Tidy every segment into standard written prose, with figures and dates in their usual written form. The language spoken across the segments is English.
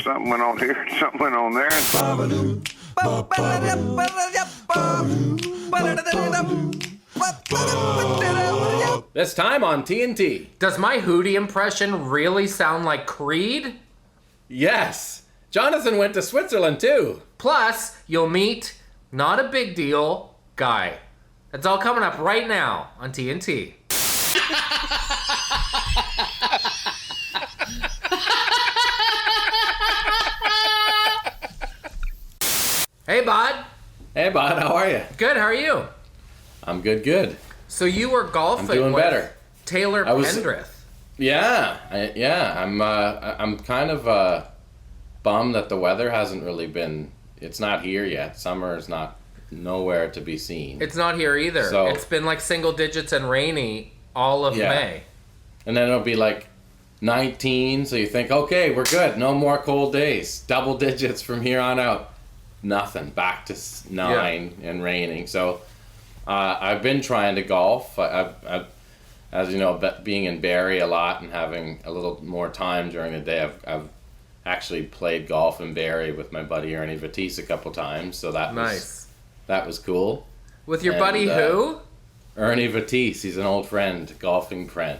Something went on here, something went on there. This time on TNT. Does my Hootie impression really sound like Creed? Yes. Jonathan went to Switzerland too. Plus, you'll meet, not a big deal, Guy. It's all coming up right now on TNT. Hey, Bod. Hey, Bud, how are you? Good, how are you? I'm good. So you were golfing I'm doing with better. Taylor Pendrith. I'm kind of bummed that the weather hasn't really been. It's not here yet. Summer is nowhere to be seen. It's not here either. So, it's been like single digits and rainy all of May. And then it'll be like 19, so you think, okay, we're good. No more cold days. Double digits from here on out. Nothing. Back to 9 and raining. So I've been trying to golf. I've, as you know, being in Barrie a lot and having a little more time during the day, I've actually played golf in Barrie with my buddy Ernie Vatisse a couple times. So that was cool. With your buddy who? Ernie Vatisse. He's an old friend, golfing friend.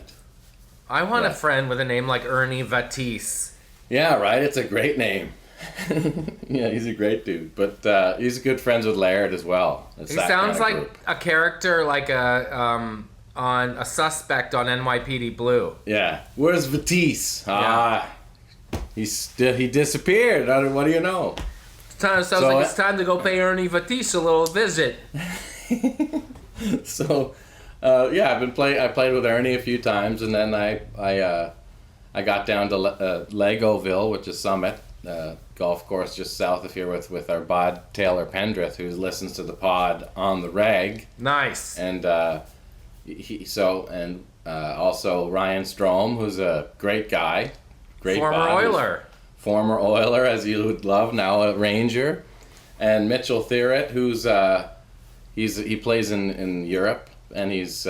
I want a friend with a name like Ernie Vatisse. Yeah, right? It's a great name. Yeah, he's a great dude. But he's good friends with Laird as well. He sounds like a character like on a suspect on NYPD Blue. Yeah. Where's Vatisse? He disappeared. What do you know? Sounds like it's time to go pay Ernie Vatisse a little visit. So, I played with Ernie a few times, and then I got down to Legoville, which is Summit, golf course just south of here with our bod Taylor Pendrith, who listens to the pod on the reg. Nice. And also Ryan Strom, who's a great guy, former Oiler, as you would love, now a Ranger, and Mitchell Thierrett, who's he plays in Europe, and he's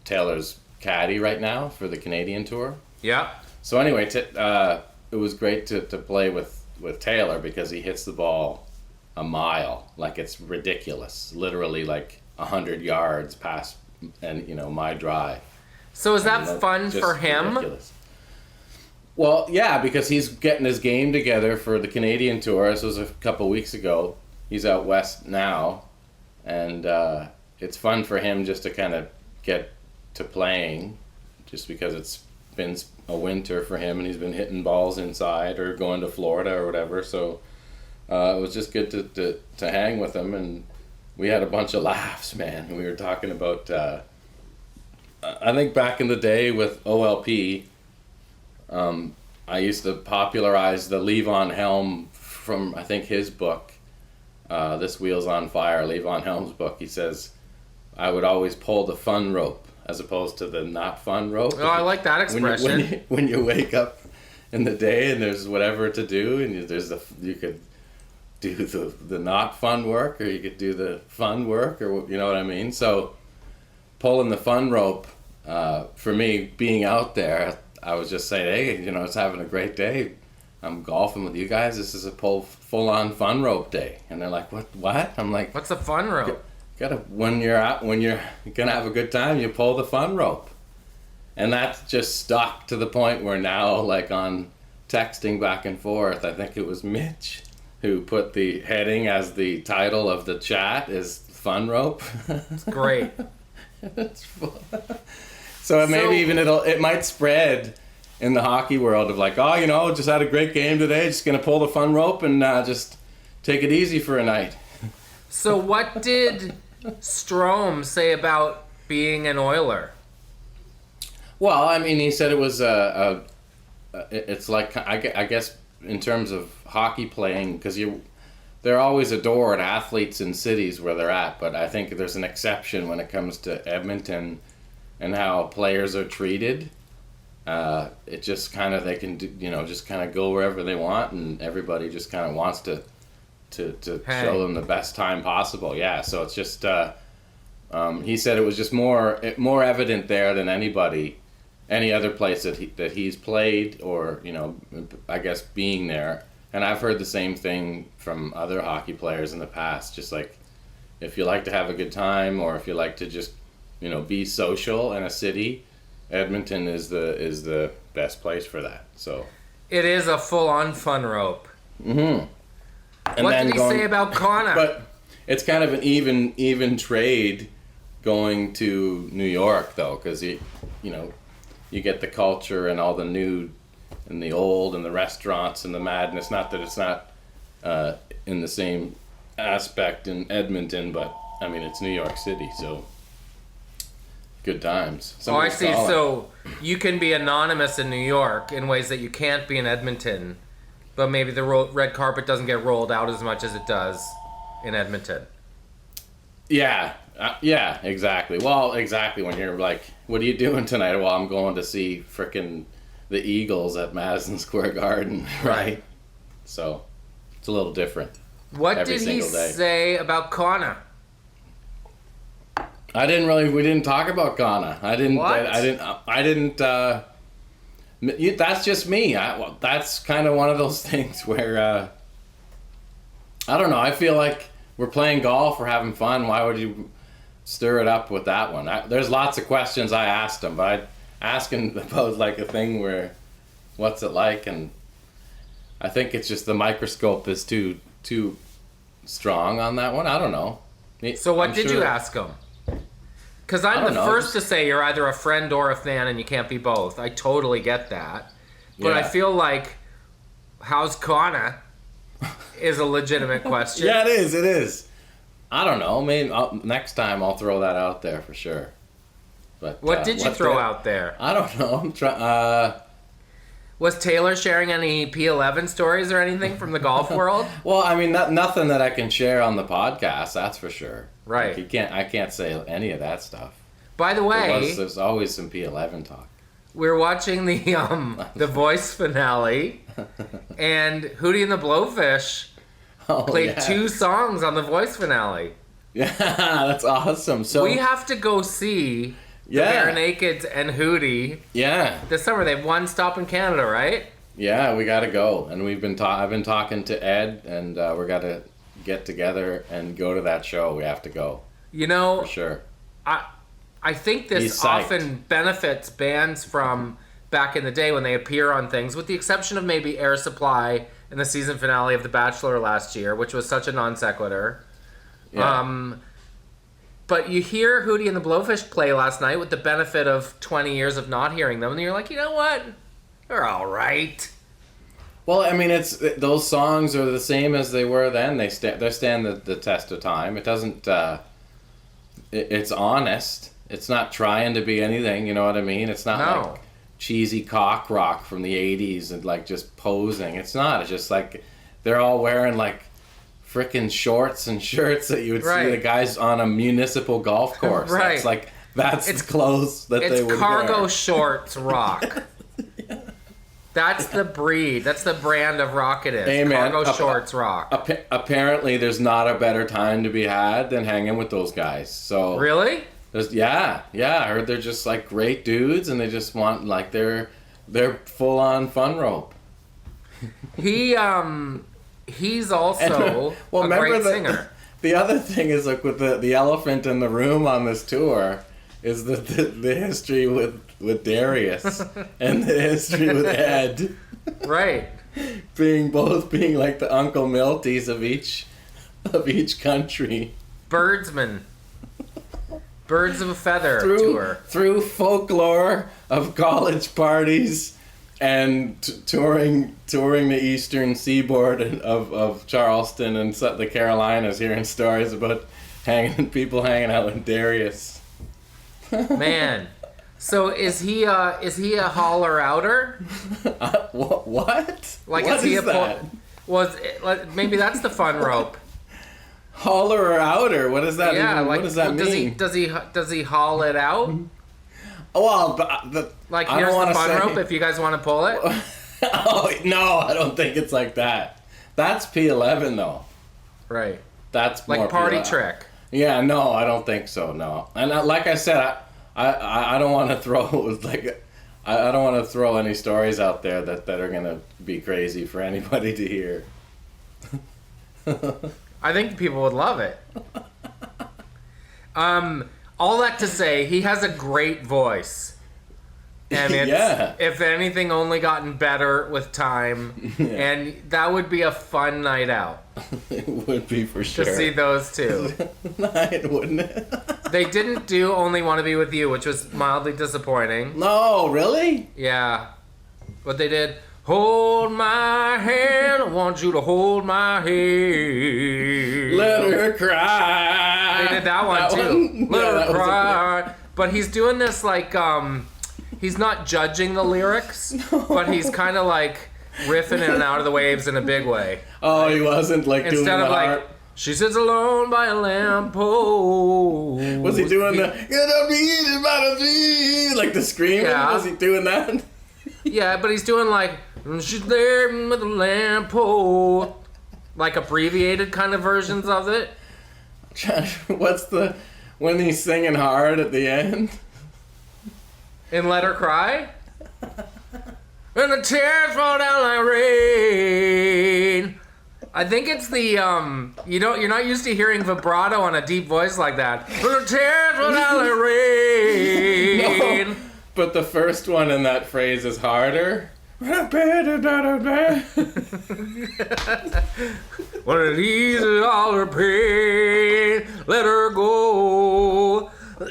Taylor's caddy right now for the Canadian Tour. Yeah. So anyway, it was great to play with Taylor because he hits the ball a mile, like it's ridiculous, literally like 100 yards past, and my drive. So is that fun for him? Ridiculous. Well, yeah, because he's getting his game together for the Canadian Tour. This was a couple weeks ago. He's out west now, and it's fun for him just to kind of get to playing, just because it's been a winter for him and he's been hitting balls inside or going to Florida or whatever. So it was just good to hang with him, and we had a bunch of laughs, man. We were talking about I think back in the day with OLP, I used to popularize the Levon Helm from, I think, his book, This Wheel's on Fire, Levon Helm's book. He says, I would always pull the fun rope as opposed to the not fun rope. Oh, I like that expression. When you wake up in the day and there's whatever to do, and you could do the not fun work, or you could do the fun work, or you know what I mean? So pulling the fun rope, for me, being out there, I was just saying, hey, it's having a great day. I'm golfing with you guys. This is a full-on fun rope day. And they're like, what? I'm like, what's a fun rope? When you're gonna have a good time, you pull the fun rope. And that's just stuck to the point where now, like on texting back and forth, I think it was Mitch who put the heading as the title of the chat is fun rope. It's great. It's fun. So maybe even it might spread in the hockey world of like, just had a great game today, just gonna pull the fun rope and just take it easy for a night. So what did Strom say about being an Oiler? Well, I mean, he said it was it's like, I guess in terms of hockey playing, because they're always adored athletes in cities where they're at, but I think there's an exception when it comes to Edmonton and how players are treated. It just kind of, they can do, just kind of go wherever they want, and everybody just kind of wants to show them the best time possible. Yeah, so it's just he said it was just more evident there than anybody any other place that he's played, or I guess being there. And I've heard the same thing from other hockey players in the past. Just like, if you like to have a good time, or if you like to just be social in a city, Edmonton is the best place for that. So it is a full-on fun rope. Mm-hmm. And what did he say about Connor? But it's kind of an even trade going to New York, though, because you get the culture and all the new and the old and the restaurants and the madness. Not that it's not in the same aspect in Edmonton, but I mean, it's New York City, so good times. I see. So you can be anonymous in New York in ways that you can't be in Edmonton. But maybe the red carpet doesn't get rolled out as much as it does in Edmonton. Yeah, exactly. Well, exactly. When you're like, what are you doing tonight? Well, I'm going to see frickin' the Eagles at Madison Square Garden, right? So it's a little different. What did he say about Connor? We didn't talk about Connor. I didn't. That's just me. That's kind of one of those things where I don't know. I feel like we're playing golf, we're having fun. Why would you stir it up with that one? There's lots of questions I asked him, but I'd ask him about like a thing where, what's it like? And I think it's just the microscope is too strong on that one. I don't know. So what did you ask him? Because I'm the first to say you're either a friend or a fan, and you can't be both. I totally get that. But I feel like, how's Connor is a legitimate question. Yeah, it is. I don't know. Maybe next time I'll throw that out there for sure. But what did you throw out there? I don't know. I'm trying. Was Taylor sharing any P11 stories or anything from the golf world? Well, I mean, nothing that I can share on the podcast. That's for sure. Right. Like I can't say any of that stuff. By the way, there's always some P11 talk. We're watching the Voice finale, and Hootie and the Blowfish played 2 songs on the Voice finale. Yeah, that's awesome. So we have to go see the Bare Nakeds and Hootie. Yeah. This summer. They have one stop in Canada, right? Yeah, we got to go, and I've been talking to Ed, and we got to get together and go to that show. We have to go. For sure. I think this often benefits bands from back in the day when they appear on things, with the exception of maybe Air Supply in the season finale of The Bachelor last year, which was such a non sequitur. Yeah. But you hear Hootie and the Blowfish play last night with the benefit of 20 years of not hearing them, and you're like, you know what? They're all right. Well, I mean, those songs are the same as they were then. They stand the test of time. It doesn't. It's honest. It's not trying to be anything. You know what I mean? It's not like cheesy cock rock from the '80s and like just posing. It's not. It's just like they're all wearing like frickin' shorts and shirts that you would see the guys on a municipal golf course. Right. It's clothes that they would wear. It's cargo shorts rock. That's the breed. That's the brand of rock it is. Hey, man, cargo shorts rock. Apparently, there's not a better time to be had than hanging with those guys. So really? Yeah. I heard they're just like great dudes, and they just want like they're full on fun rope. He's also a great singer. The other thing is like with the elephant in the room on this tour is the history with Darius and the history with Ed. Right. being like the Uncle Milties of each country. Birdsmen. Birds of a Feather tour. Through folklore of college parties and touring the eastern seaboard of Charleston and the Carolinas, hearing stories about people hanging out with Darius. Man, so is he a holler outer? What? Like, what is that? Maybe that's the fun rope. Holler or outer? What does that even, what does that mean? Does he haul it out? Well, but like, here's the fun rope if you guys want to pull it. Oh no, I don't think it's like that. That's P11 though. Right. That's like more party P11. Trick. Yeah, no, I don't think so. No, and like I said, I don't want to throw like I don't want to throw any stories out there that are going to be crazy for anybody to hear. I think people would love it. All that to say, he has a great voice. And it's, if anything, only gotten better with time. Yeah. And that would be a fun night out. It would be for sure. To see those two. Night, wouldn't it? They didn't do Only Want to Be With You, which was mildly disappointing. No, really? Yeah. But they did, hold my hand, I want you to hold my hand. Let her cry. They did that one too. Let her cry. But he's doing this like, he's not judging the lyrics, but he's kind of like riffing in and out of the waves in a big way. Oh, he wasn't like doing the like, she sits alone by a lamppost. Was he doing the like the screaming? Yeah. Was he doing that? Yeah, but he's doing like, she's there with a lamppost, like abbreviated kind of versions of it. What's the when he's singing hard at the end? In Let Her Cry? When the tears fall down like rain. I think it's the you're not used to hearing vibrato on a deep voice like that. When the tears fall down like rain. No, but the first one in that phrase is harder. When it eases all her pain, let her go. When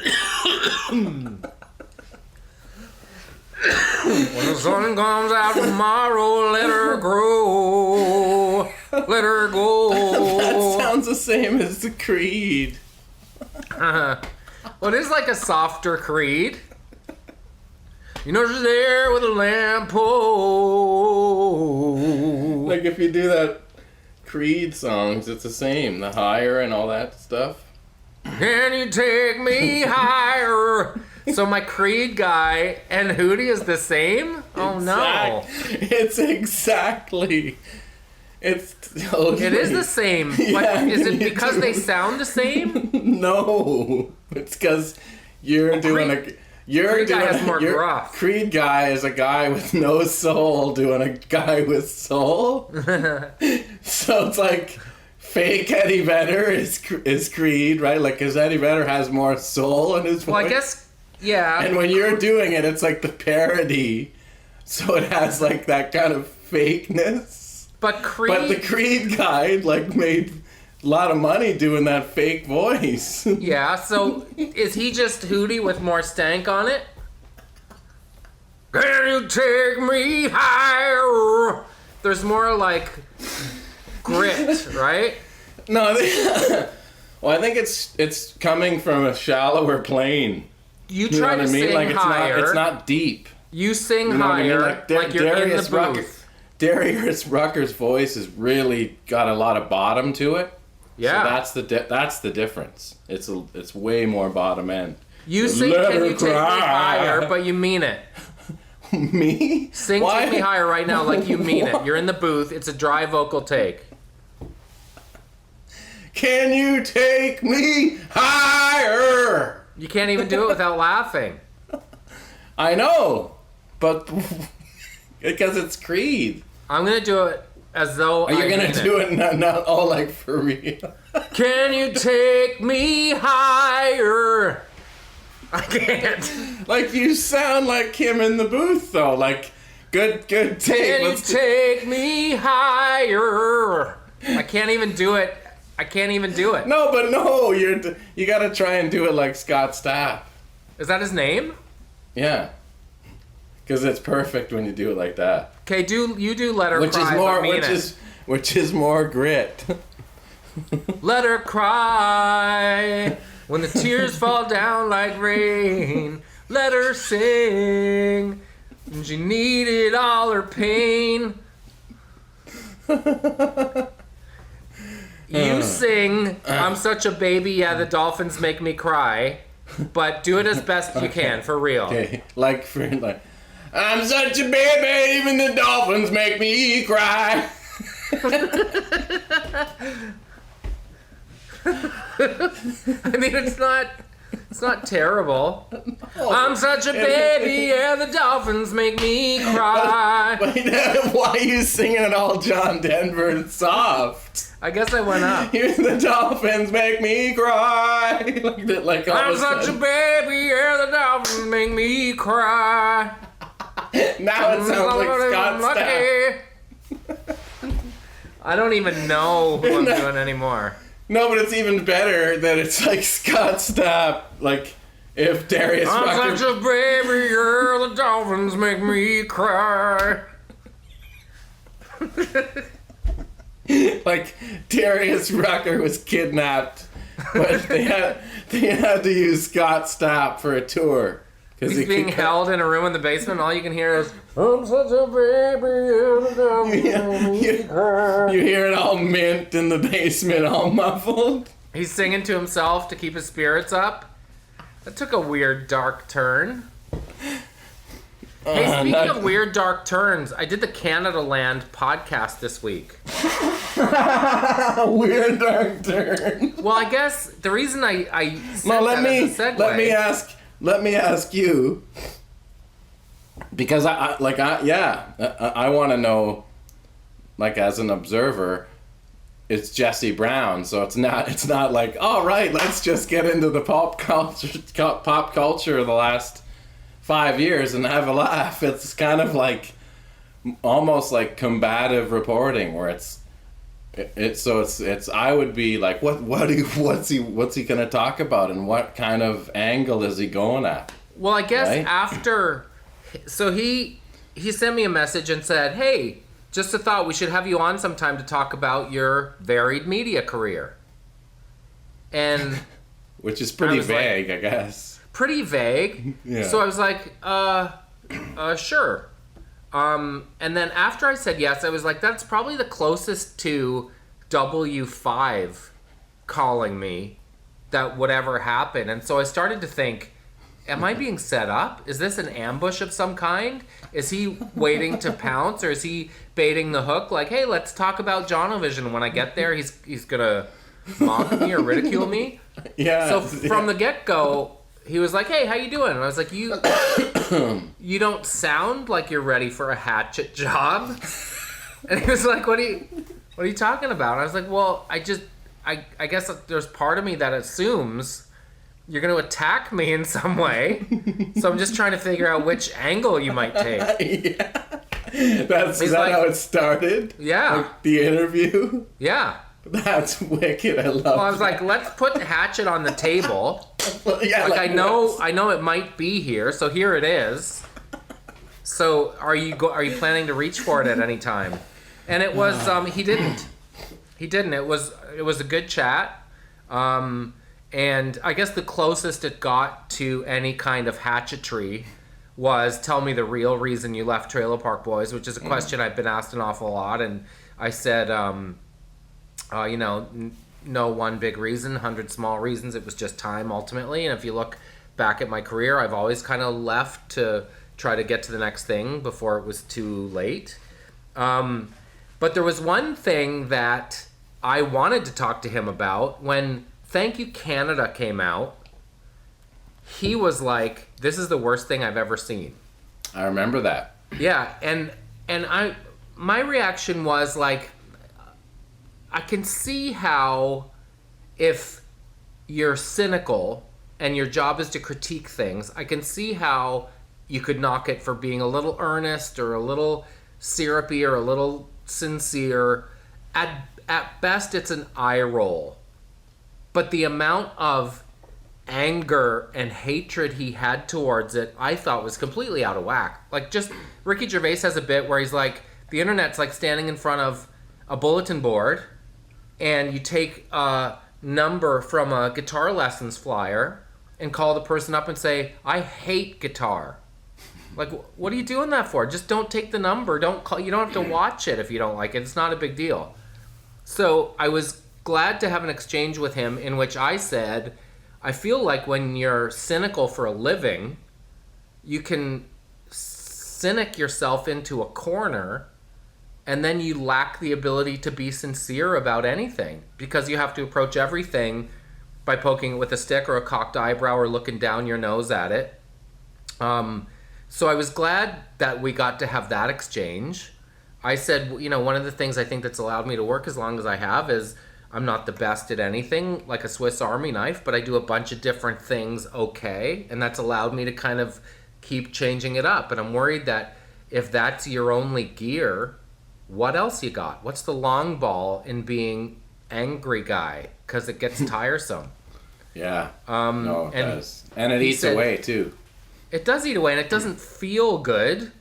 the sun comes out tomorrow, let her grow. Let her go. That sounds the same as the Creed. Well, it is like a softer Creed. You know, she's there with a lamppost. Like if you do that Creed songs, it's the same. The higher and all that stuff. Can you take me higher? So my Creed guy and Hootie is the same? Oh no. It's exactly. It's totally. It is the same. Yeah, is it because they sound the same? No. It's because you're doing Creed guy has more gruff. Creed guy is a guy with no soul doing a guy with soul. So it's like fake Eddie Vedder is Creed, right? Like, because Eddie Vedder has more soul in his voice. Well, I guess. Yeah. And when you're doing it, it's like the parody. So it has like that kind of fakeness. But the Creed guy like made a lot of money doing that fake voice. Yeah, so is he just Hootie with more stank on it? Can you take me higher? There's more like grit, right? No, well, I think it's coming from a shallower plane. You try to sing like higher. It's not deep. You sing higher, like you're in the booth. Darius Rucker's voice has really got a lot of bottom to it. Yeah. So that's the difference. It's way more bottom end. You sing Can You Take Me Higher, but you mean it. Me? Sing Why? Take Me Higher right now like you mean it. You're in the booth. It's a dry vocal take. Can you take me higher? You can't even do it without laughing. I know, but because it's Creed. I'm going to do it as though Are you going to do it not all like for real? Can you take me higher? I can't. Like you sound like him in the booth though. Like good take. Can you take me higher? I can't even do it. No, but no, you got to try and do it like Scott Stapp. Is that his name? Yeah. Because it's perfect when you do it like that. Okay, you do Let Her Cry. Which is more grit. Let her cry when the tears fall down like rain. Let her sing when she needed all her pain. You sing I'm such a baby, yeah, the dolphins make me cry. But do it as best you can, for real. Okay, like I'm such a baby, even the dolphins make me cry. I mean, it's not It's not terrible. I'm such a baby, yeah, the dolphins make me cry. Why are you singing it all John Denver and soft? I guess I went up. Here's the dolphins make me cry. like I'm such a baby, yeah, the dolphins make me cry. Now it sounds like Scott Stapp. I don't even know who I'm doing anymore. No, but it's even better that it's like Scott Stapp. Like, if Darius I'm Rucker... such a baby girl, the dolphins make me cry. Like, Darius Rucker was kidnapped, but they had to use Scott Stapp for a tour. He's being held in a room in the basement, and all you can hear is, I'm such a baby. You hear it all mint in the basement, all muffled. He's singing to himself to keep his spirits up. That took a weird, dark turn. Hey, speaking of weird, dark turns, I did the Canada Land podcast this week. Weird, dark turn. Well, I guess the reason I said well, that as a segue... Let me ask you, because I want to know, like, as an observer, it's Jesse Brown, so it's not like, all right, let's just get into the pop culture of the last 5 years and have a laugh. It's kind of like almost like combative reporting, where it's I would be like, what's he gonna talk about, and what kind of angle is he going at? Well, I guess right? after, so he sent me a message and said, hey, just a thought, we should have you on sometime to talk about your varied media career. And which is pretty vague, I guess. Pretty vague. Yeah. So I was like, sure. And then after I said yes, I was like, that's probably the closest to W5 calling me that would ever happen. And so I started to think, am I being set up? Is this an ambush of some kind? Is he waiting to pounce, or is he baiting the hook? Like, hey, let's talk about Jono Vision. When I get there, he's gonna mock me or ridicule me. Yeah. So from the get-go, he was like, hey, how you doing? And I was like, you don't sound like you're ready for a hatchet job. And he was like, what are you talking about? And I was like, well, I guess there's part of me that assumes you're going to attack me in some way. So I'm just trying to figure out which angle you might take. Yeah. Is that like, how it started? Yeah. Like the interview? Yeah. That's wicked. I love Well, I was like, let's put hatchet on the table. Yeah, like I know it might be here, so here it is. So are you planning to reach for it at any time? And it was he didn't. It was a good chat. And I guess the closest it got to any kind of hatchetry was, tell me the real reason you left Trailer Park Boys, which is a question I've been asked an awful lot. And I said, no one big reason, 100 small reasons. It was just time, ultimately. And if you look back at my career, I've always kind of left to try to get to the next thing before it was too late. But there was one thing that I wanted to talk to him about. When Thank You Canada came out, he was like, this is the worst thing I've ever seen. I remember that. Yeah, and my reaction was like, I can see how if you're cynical and your job is to critique things, I can see how you could knock it for being a little earnest or a little syrupy or a little sincere. At best, it's an eye roll. But the amount of anger and hatred he had towards it, I thought was completely out of whack. Like, just, Ricky Gervais has a bit where he's like, the internet's like standing in front of a bulletin board, and you take a number from a guitar lessons flyer and call the person up and say, I hate guitar. Like, what are you doing that for? Just don't take the number. Don't call. You don't have to watch it if you don't like it. It's not a big deal. So I was glad to have an exchange with him in which I said, I feel like when you're cynical for a living, you can cynic yourself into a corner, and then you lack the ability to be sincere about anything, because you have to approach everything by poking it with a stick or a cocked eyebrow or looking down your nose at it. So I was glad that we got to have that exchange. I said, one of the things I think that's allowed me to work as long as I have is I'm not the best at anything, like a Swiss Army knife, but I do a bunch of different things okay, and that's allowed me to kind of keep changing it up. And I'm worried that if that's your only gear, what else you got? What's the long ball in being angry guy? Because it gets tiresome. Yeah. No, it does. And it eats away, too. It does eat away, and it doesn't feel good.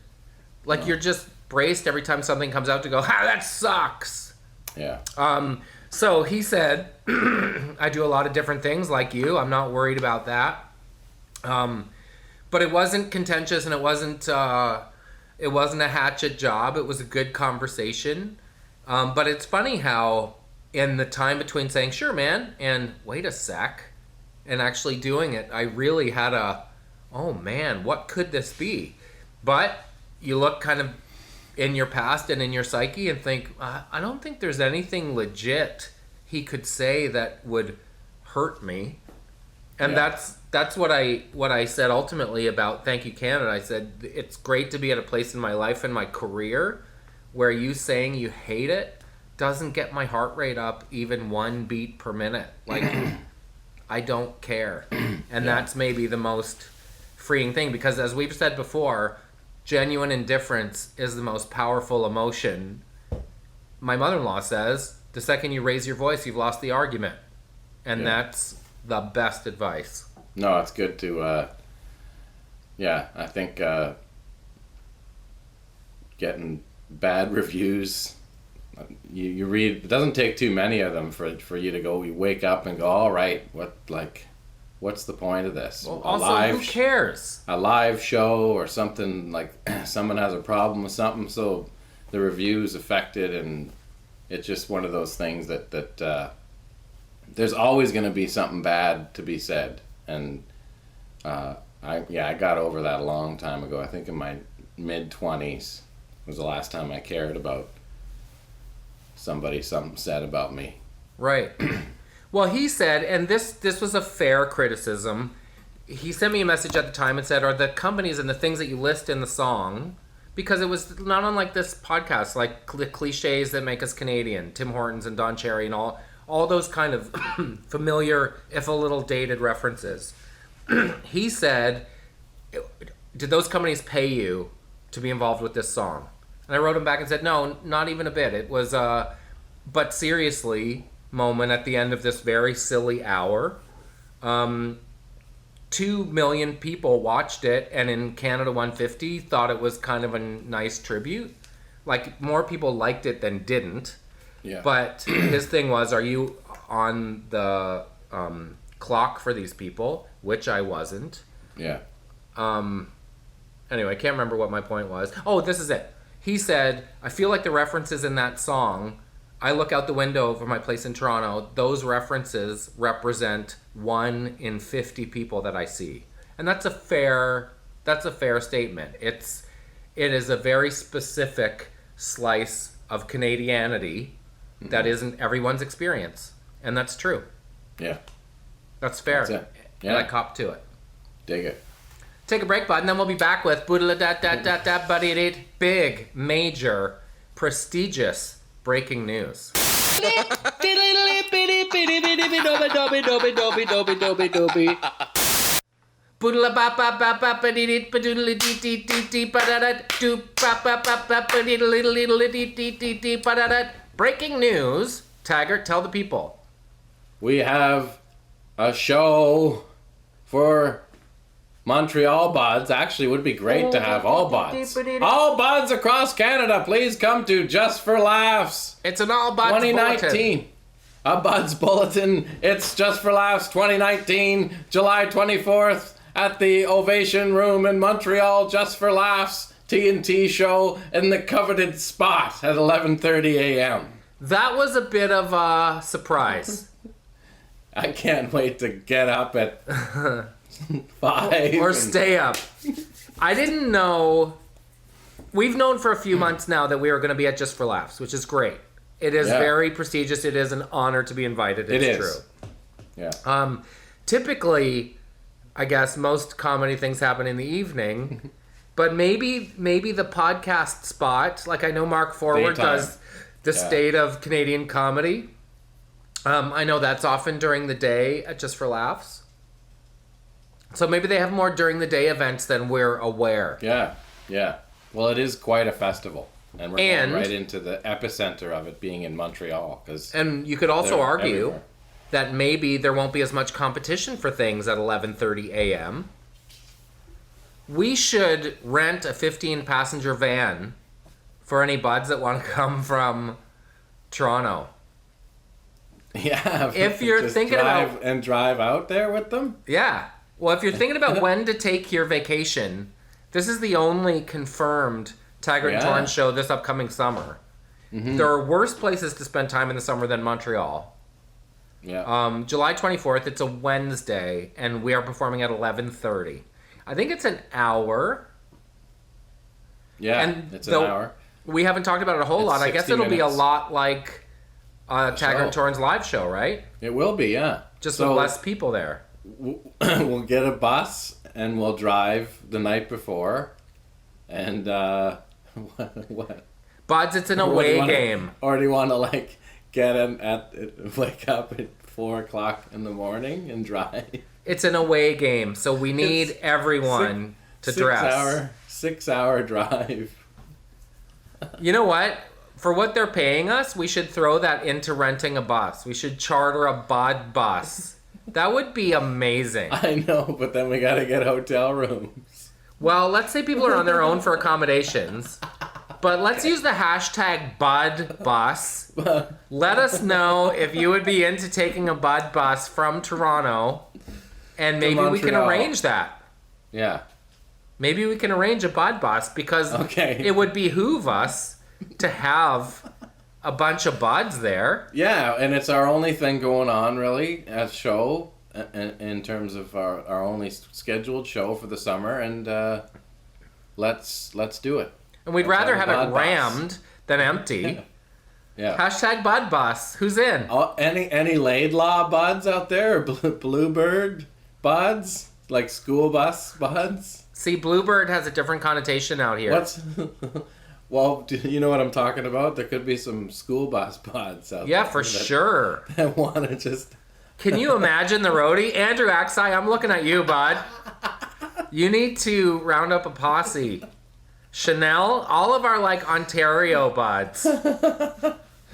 Like you're just braced every time something comes out to go, that sucks. Yeah. So he said, I do a lot of different things like you. I'm not worried about that. But it wasn't contentious, and it wasn't a hatchet job. It was a good conversation. But it's funny how in the time between saying, sure, man, and wait a sec, and actually doing it, I really had oh man, what could this be? But you look kind of in your past and in your psyche and think, I don't think there's anything legit he could say that would hurt me. And that's what I said ultimately about Thank You Canada. I said, it's great to be at a place in my life and my career where you saying you hate it doesn't get my heart rate up even 1 beat per minute. Like, I don't care. And that's maybe the most freeing thing, because as we've said before, genuine indifference is the most powerful emotion. My mother-in-law says, the second you raise your voice, you've lost the argument. And that's the best advice. No, it's good to, I think getting bad reviews, you read, it doesn't take too many of them for you to go, you wake up and go, all right, what's the point of this? Well, also, who cares? A live show or something, like someone has a problem with something, so the review's affected, and it's just one of those things that there's always going to be something bad to be said. And I got over that a long time ago. I think in my mid-20s was the last time I cared about something said about me. Right. Well, he said, and this was a fair criticism, he sent me a message at the time and said, are the companies and the things that you list in the song, because it was not unlike this podcast, like the cliches that make us Canadian, Tim Hortons and Don Cherry and all those kind of familiar, if a little dated references. He said, did those companies pay you to be involved with this song? And I wrote him back and said, no, not even a bit. It was but seriously moment at the end of this very silly hour. 2 million people watched it, and in Canada 150 thought it was kind of a nice tribute. Like, more people liked it than didn't. Yeah. But his thing was, are you on the clock for these people? Which I wasn't. Yeah. Anyway, I can't remember what my point was. Oh, this is it. He said, I feel like the references in that song, I look out the window over my place in Toronto, those references represent 1 in 50 people that I see. And that's a fair statement. It is a very specific slice of Canadianity that isn't everyone's experience. And that's true. Yeah. That's fair. That's it. Yeah. And I cop to it. Dig it. Take a break, bud, and then we'll be back with big, major, prestigious breaking news. Breaking news. Taggart, tell the people. We have a show for Montreal buds. Actually, it would be great to have all buds. All buds across Canada, please come to Just for Laughs. It's an all buds 2019. Bulletin. A buds bulletin. It's Just for Laughs 2019, July 24th at the Ovation Room in Montreal. Just for Laughs TNT show in the coveted spot at 11:30 a.m. That was a bit of a surprise. I can't wait to get up at 5 or stay up. I didn't know. We've known for a few months now that we are going to be at Just for Laughs, which is great. It is very prestigious. It is an honor to be invited. It's true. Yeah. Typically, I guess most comedy things happen in the evening, but maybe the podcast spot, like I know Mark Forward Daytime. does the State of Canadian Comedy. I know that's often during the day at Just for Laughs. So maybe they have more during the day events than we're aware. Yeah, yeah. Well, it is quite a festival. And we're going right into the epicenter of it being in Montreal. And you could also argue everywhere. that maybe there won't be as much competition for things at 11:30 a.m. We should rent a 15-passenger van for any buds that want to come from Toronto. Yeah. If you're just thinking about... And drive out there with them? Yeah. Well, if you're thinking about when to take your vacation, this is the only confirmed Taggart and Torrens show this upcoming summer. Mm-hmm. There are worse places to spend time in the summer than Montreal. Yeah. July 24th, it's a Wednesday, and we are performing at 11:30. I think it's an hour. Yeah, and it's an hour. We haven't talked about it a whole lot. I guess it'll be a lot like Taggart and Torrens live show, right? It will be, yeah. Just with less people there. We'll get a bus, and we'll drive the night before, and what? Buds, it's an away game. Or do you want to get him wake up at 4:00 in the morning and drive? It's an away game, so we need everyone to dress. 6-hour drive. You know what? For what they're paying us, we should throw that into renting a bus. We should charter a Bud bus. That would be amazing. I know, but then we got to get hotel rooms. Well, let's say people are on their own for accommodations. But let's use the hashtag Bud Bus. Let us know if you would be into taking a Bud Bus from Toronto, and maybe we can arrange that. Yeah. Maybe we can arrange a Bud Bus because it would behoove us to have a bunch of buds there. Yeah, and it's our only thing going on, really, as show, in terms of our only scheduled show for the summer, and let's do it. And we'd rather have it rammed than empty. Yeah. Hashtag Bud Bus. Who's in? Any Laidlaw buds out there? Or Bluebird buds? Like school bus buds? See, Bluebird has a different connotation out here. Well, do you know what I'm talking about? There could be some school bus buds out there. Yeah, for sure. That want to just... Can you imagine the roadie? Andrew Axai, I'm looking at you, bud. You need to round up a posse. Chanel, all of our Ontario buds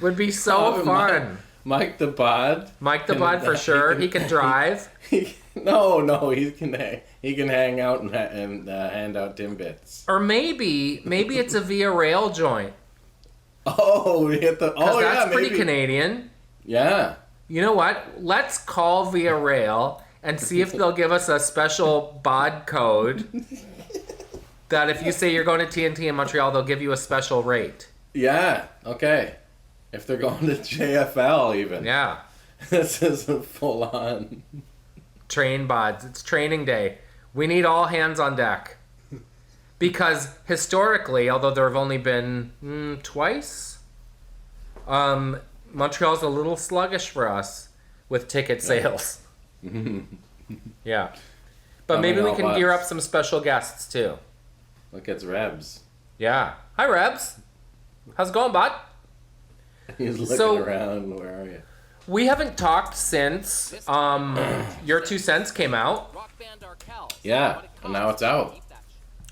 would be so fun. Mike the Bud. Mike the Bud for sure. He can drive. No, he can hang out and hand out Timbits. Or maybe it's a Via Rail joint. Oh, we hit the. Oh, yeah, that's pretty Canadian. Yeah. You know what? Let's call Via Rail and see if they'll give us a special bod code. That if you say you're going to TNT in Montreal, they'll give you a special rate. Yeah. Okay. If they're going to JFL, even. Yeah. This is a full-on train buds. It's training day. We need all hands on deck. Because historically, although there have only been twice, Montreal's a little sluggish for us with ticket sales. Yeah. But maybe we can gear up some special guests too. Look, it's Rebs. Yeah. Hi, Rebs. How's it going, bud? He's looking around. Where are you? We haven't talked since Your 2 Cents came out. Yeah, and now it's out.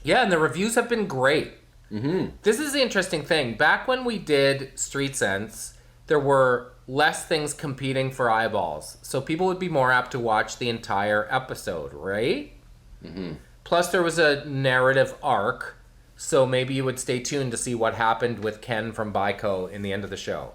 Yeah, and the reviews have been great. Mm-hmm. This is the interesting thing. Back when we did Street Sense, there were less things competing for eyeballs. So people would be more apt to watch the entire episode, right? Mm-hmm. Plus, there was a narrative arc, so maybe you would stay tuned to see what happened with Ken from Byco in the end of the show.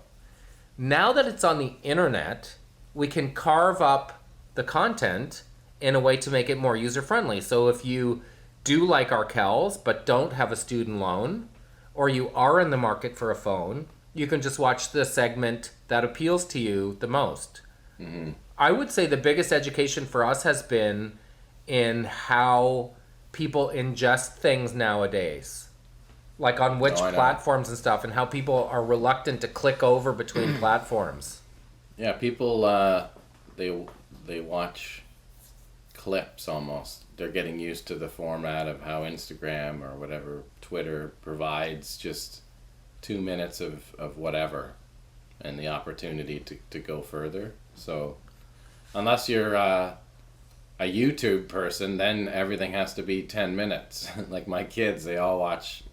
Now that it's on the internet, we can carve up the content in a way to make it more user-friendly. So if you do like Arkells but don't have a student loan, or you are in the market for a phone, you can just watch the segment that appeals to you the most. Mm-hmm. I would say the biggest education for us has been in how people ingest things nowadays, like on which platforms and stuff, and how people are reluctant to click over between platforms. Yeah, people they watch clips almost. They're getting used to the format of how Instagram or whatever Twitter provides just 2 minutes of whatever and the opportunity to go further. So unless you're a YouTube person, then everything has to be 10 minutes. Like my kids, they all watch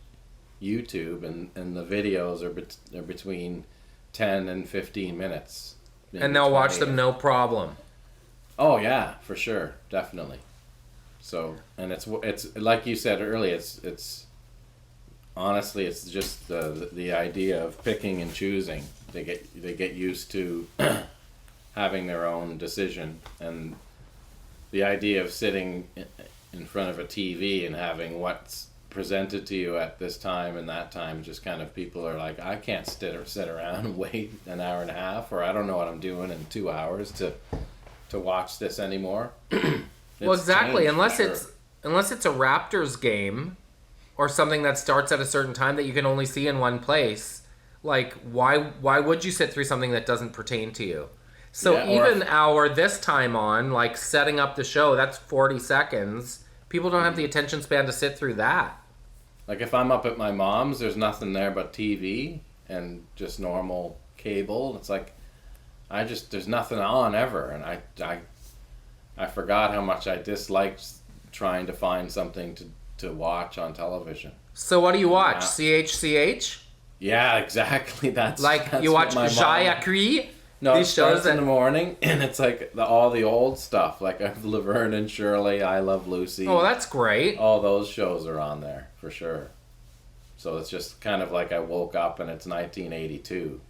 YouTube and the videos are between 10 and 15 minutes. And they'll watch them no problem. Oh yeah, for sure, definitely. So, and it's like you said earlier, it's honestly, it's just the idea of picking and choosing. They get used to having their own decision, and the idea of sitting in front of a TV and having what's presented to you at this time and that time, just kind of people are like, I can't sit around and wait an hour and a half, or I don't know what I'm doing in 2 hours to watch this anymore. Well, exactly. Unless sure. it's a Raptors game or something that starts at a certain time that you can only see in one place. Like, why would you sit through something that doesn't pertain to you? So Yeah, even our this time on, like setting up the show, that's 40 seconds. People don't have the attention span to sit through that. Like if I'm up at my mom's, there's nothing there but TV and just normal cable. It's like there's nothing on ever, and I forgot how much I disliked trying to find something to watch on television. So what do you watch? Yeah. CHCH? Yeah, exactly. That's You watch what my Jaya mom... Cree? No, These it starts shows in the morning, and it's like all the old stuff, like Laverne and Shirley, I Love Lucy. Oh, that's great. All those shows are on there, for sure. So it's just kind of like I woke up and it's 1982.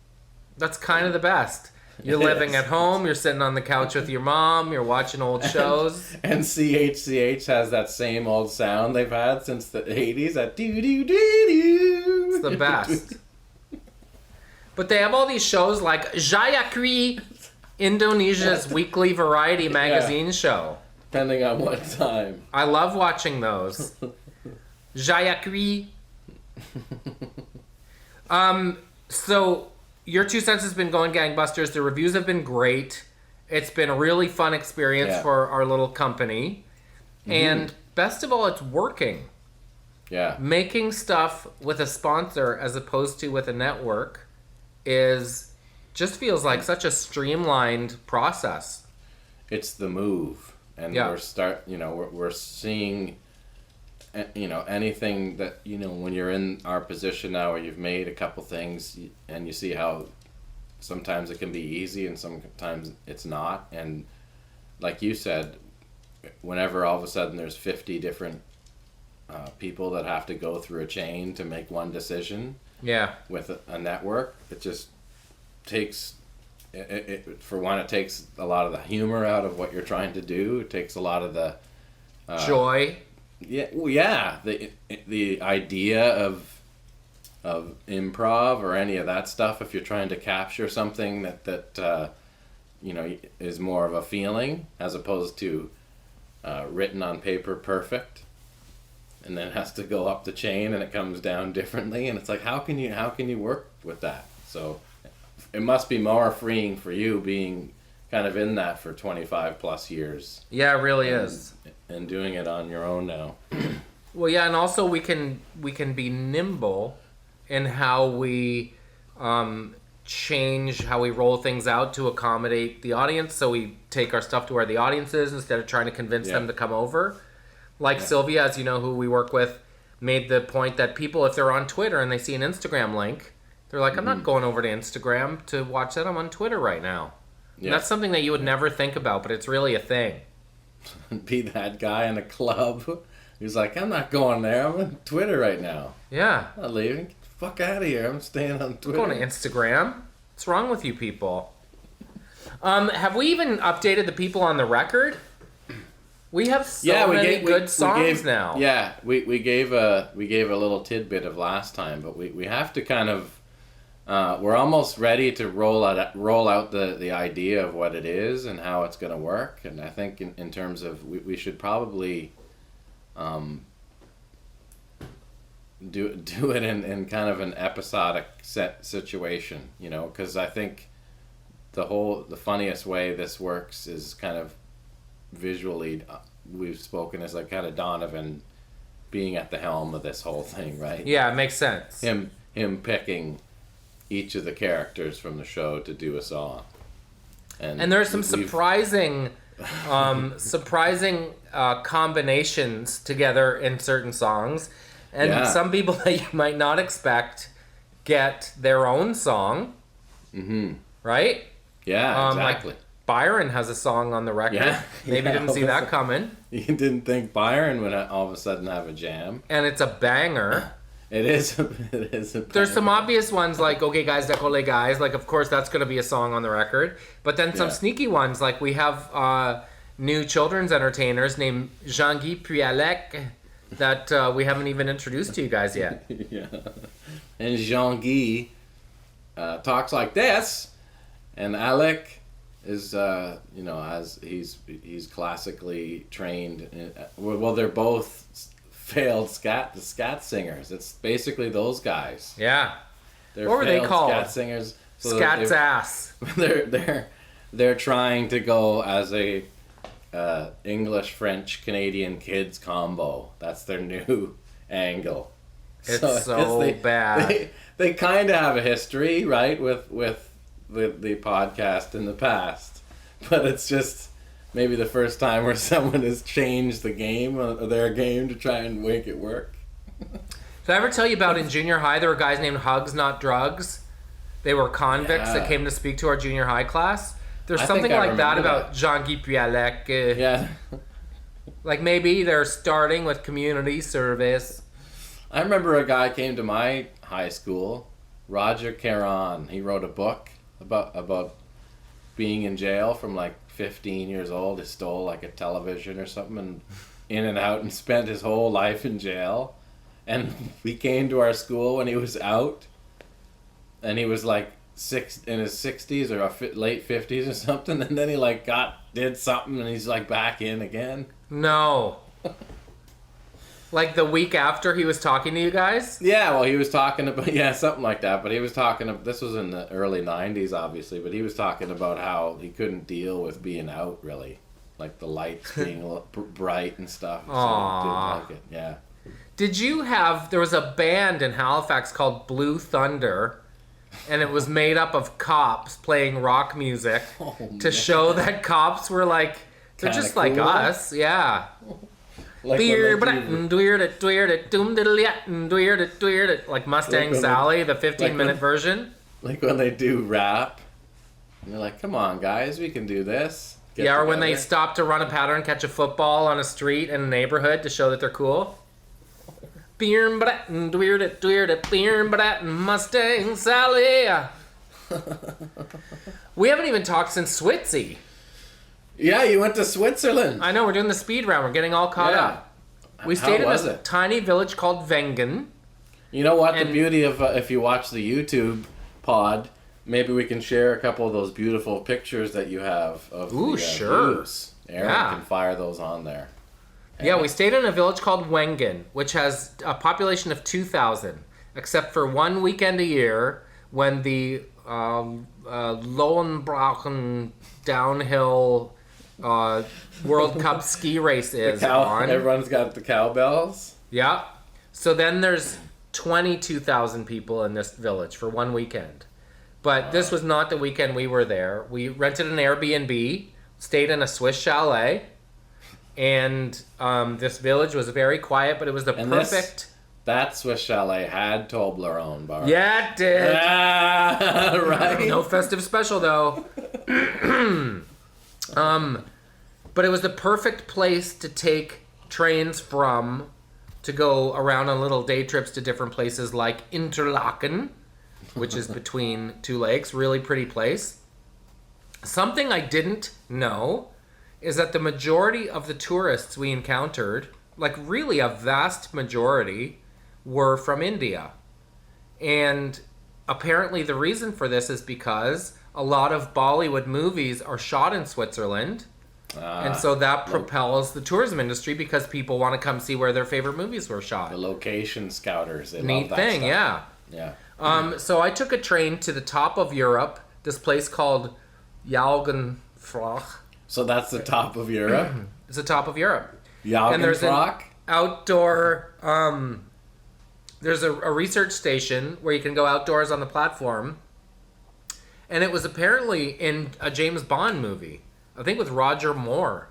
That's kind of the best. You're living at home, you're sitting on the couch with your mom, you're watching old shows. And CHCH has that same old sound they've had since the 80s, that doo-doo-doo-doo. It's the best. But they have all these shows like Jaya Cree, Indonesia's weekly variety magazine show. Depending on what time. I love watching those. Jaya Cree. So your 2 cents has been going gangbusters. The reviews have been great. It's been a really fun experience for our little company. Mm-hmm. And best of all, it's working. Yeah. Making stuff with a sponsor as opposed to with a network just feels like such a streamlined process. It's the move. And we're seeing, anything that, when you're in our position now where you've made a couple things and you see how sometimes it can be easy and sometimes it's not. And like you said, whenever all of a sudden there's 50 different people that have to go through a chain to make one decision with a network, it just takes... For one, it takes a lot of the humor out of what you're trying to do. It takes a lot of the joy. The idea of improv or any of that stuff. If you're trying to capture something that is more of a feeling as opposed to written on paper perfect, and then it has to go up the chain and it comes down differently, and it's like how can you work with that? So. It must be more freeing for you being kind of in that for 25 plus years. Yeah, it really is. And doing it on your own now. Well, yeah, and also we can be nimble in how we change how we roll things out to accommodate the audience. So we take our stuff to where the audience is instead of trying to convince them to come over. Like Sylvia, as you know, who we work with, made the point that people, if they're on Twitter and they see an Instagram link, they're like, I'm not going over to Instagram to watch that. I'm on Twitter right now. Yeah. And that's something that you would never think about, but it's really a thing. Be that guy in a club who's like, I'm not going there. I'm on Twitter right now. Yeah. I'm not leaving. Get the fuck out of here. I'm staying on Twitter. I'm going to Instagram. What's wrong with you people? Have we even updated the people on the record? We have many good songs now. Yeah, we gave a little tidbit of last time, but we have to kind of... we're almost ready to roll out the idea of what it is and how it's going to work. And I think in terms of we should probably do it in kind of an episodic situation, because I think the funniest way this works is kind of visually. We've spoken as like kind of Donovan being at the helm of this whole thing, right? Yeah, it makes sense. Him picking each of the characters from the show to do a song. And there's some surprising combinations together in certain songs. And some people that you might not expect get their own song. Mm-hmm. Right? Yeah, exactly. Like Byron has a song on the record. Yeah. Maybe didn't see that coming. You didn't think Byron would all of a sudden have a jam. And it's a banger. It is a banger. There's some obvious ones like Okay Guys, Décollé Guys. Like, of course, that's going to be a song on the record. But then some sneaky ones. Like, we have new children's entertainers named Jean-Guy Pualec that we haven't even introduced to you guys yet. Yeah. And Jean-Guy talks like this. And Alec is, as he's classically trained. Well, they're both failed scat singers. It's basically those guys. Yeah. They're what were they called? Scat singers. So Scat's ass. They're trying to go as a English, French, Canadian kids combo. That's their new angle. It's so bad. They kind of have a history, right, with the podcast in the past, but it's just maybe the first time where someone has changed the game, their game, to try and make it work. Did I ever tell you about in junior high there were guys named Hugs Not Drugs? They were convicts that came to speak to our junior high class. There's something like that about Jean-Guy Pualec. Yeah. Like maybe they're starting with community service. I remember a guy came to my high school, Roger Caron. He wrote a book about being in jail from like 15 years old. He stole like a television or something and in and out and spent his whole life in jail. And he came to our school when he was out, and he was like in his 60s or late 50s or something, and then he like did something and he's like back in again. No. Like the week after he was talking to you guys? Yeah, well, he was talking about, something like that. But he was talking, this was in the early 90s, obviously, but he was talking about how he couldn't deal with being out, really. Like the lights being a little bright and stuff. So he didn't like it, yeah. Did you there was a band in Halifax called Blue Thunder, and it was made up of cops playing rock music to show that cops were like, they're kinda just cool. Like us, yeah. Like Mustang Sally, the 15-minute version. Like when they do rap, and they're like, come on, guys, we can do this. Or when they stop to run a pattern, catch a football on a street in a neighborhood to show that they're cool. Mustang Sally. We haven't even talked since Switzy. Yeah, you went to Switzerland. I know, we're doing the speed round. We're getting all caught up. We stayed in a tiny village called Wengen. You know what? The beauty of, if you watch the YouTube pod, maybe we can share a couple of those beautiful pictures that you have of views. Aaron can fire those on there. Yeah, we stayed in a village called Wengen, which has a population of 2,000, except for one weekend a year when the Lohenbrachen downhill World Cup ski race is on. Everyone's got the cowbells. Yeah. So then there's 22,000 people in this village for one weekend. But this was not the weekend we were there. We rented an Airbnb, stayed in a Swiss chalet, and this village was very quiet, but it was perfect... That Swiss chalet had Toblerone bar. Yeah, it did. Right. No festive special, though. But it was the perfect place to take trains from, to go around on little day trips to different places like Interlaken, which is between two lakes. Really pretty place. Something I didn't know is that the majority of the tourists we encountered, like really a vast majority, were from India. And apparently the reason for this is because a lot of Bollywood movies are shot in Switzerland. And so that propels the tourism industry because people want to come see where their favorite movies were shot. The location scouters. They Neat love that thing, stuff. yeah. So I took a train to the top of Europe, this place called Jalgenfroch. So that's the top of Europe? It's the top of Europe. Jalgenfroch? And there's an outdoor... there's a research station where you can go outdoors on the platform. And it was apparently in a James Bond movie. I think with Roger Moore.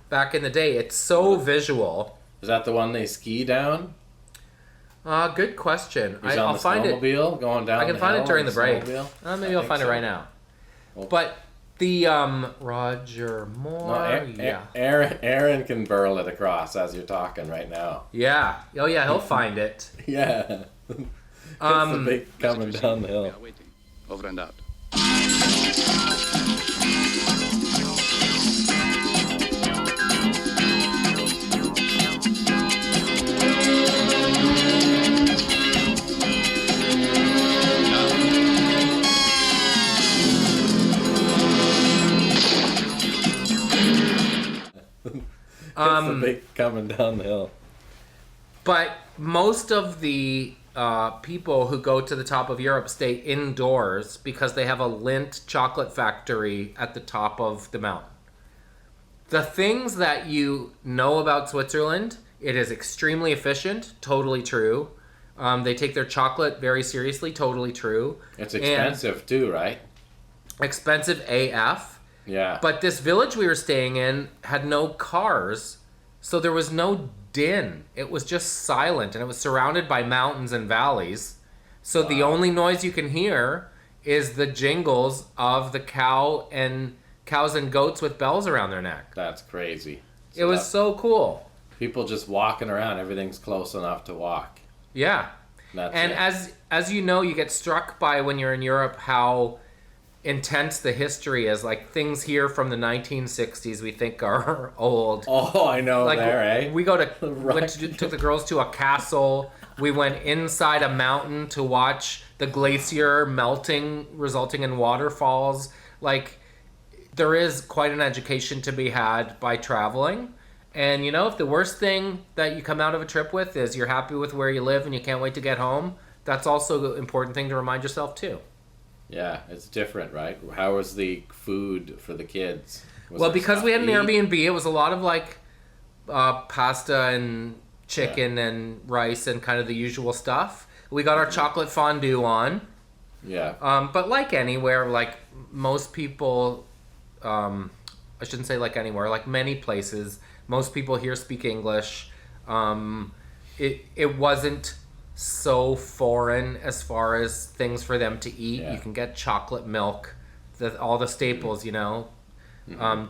Back in the day. It's so visual. Is that the one they ski down? Good question. I'll find it. Going down. I can find it during the break. Maybe I'll find it right now. Well, but the Roger Moore. Aaron can burl it across as you're talking right now. Yeah. Oh yeah, he'll find it. Yeah. It's the big coming down the hill. Over and out. It's the big coming down the hill. But most of the people who go to the top of Europe stay indoors because they have a Lindt chocolate factory at the top of the mountain. The things that you know about Switzerland, it is extremely efficient, totally true. They take their chocolate very seriously, totally true. It's expensive too, right? Expensive AF. Yeah. But this village we were staying in had no cars, so there was no din. It was just silent, and it was surrounded by mountains and valleys. So the only noise you can hear is the jingles of the cows and goats with bells around their neck. That's crazy. It was so cool. People just walking around. Everything's close enough to walk. Yeah. And as you know, you get struck by when you're in Europe how intense the history is. Like things here from the 1960s we think are old. Oh, I know. Like there, eh? We took the girls to a castle. We went inside a mountain to watch the glacier melting, resulting in waterfalls. Like there is quite an education to be had by traveling. And you know, if the worst thing that you come out of a trip with is you're happy with where you live and you can't wait to get home, that's also an important thing to remind yourself too. Yeah, it's different, right? How was the food for the kids? Because we had an Airbnb, it was a lot of like pasta and chicken and rice and kind of the usual stuff. We got our chocolate fondue on. Yeah. But like anywhere, like most people, I shouldn't say like anywhere, like many places, most people here speak English. It wasn't so foreign as far as things for them to eat. You can get chocolate milk, all the staples, you know,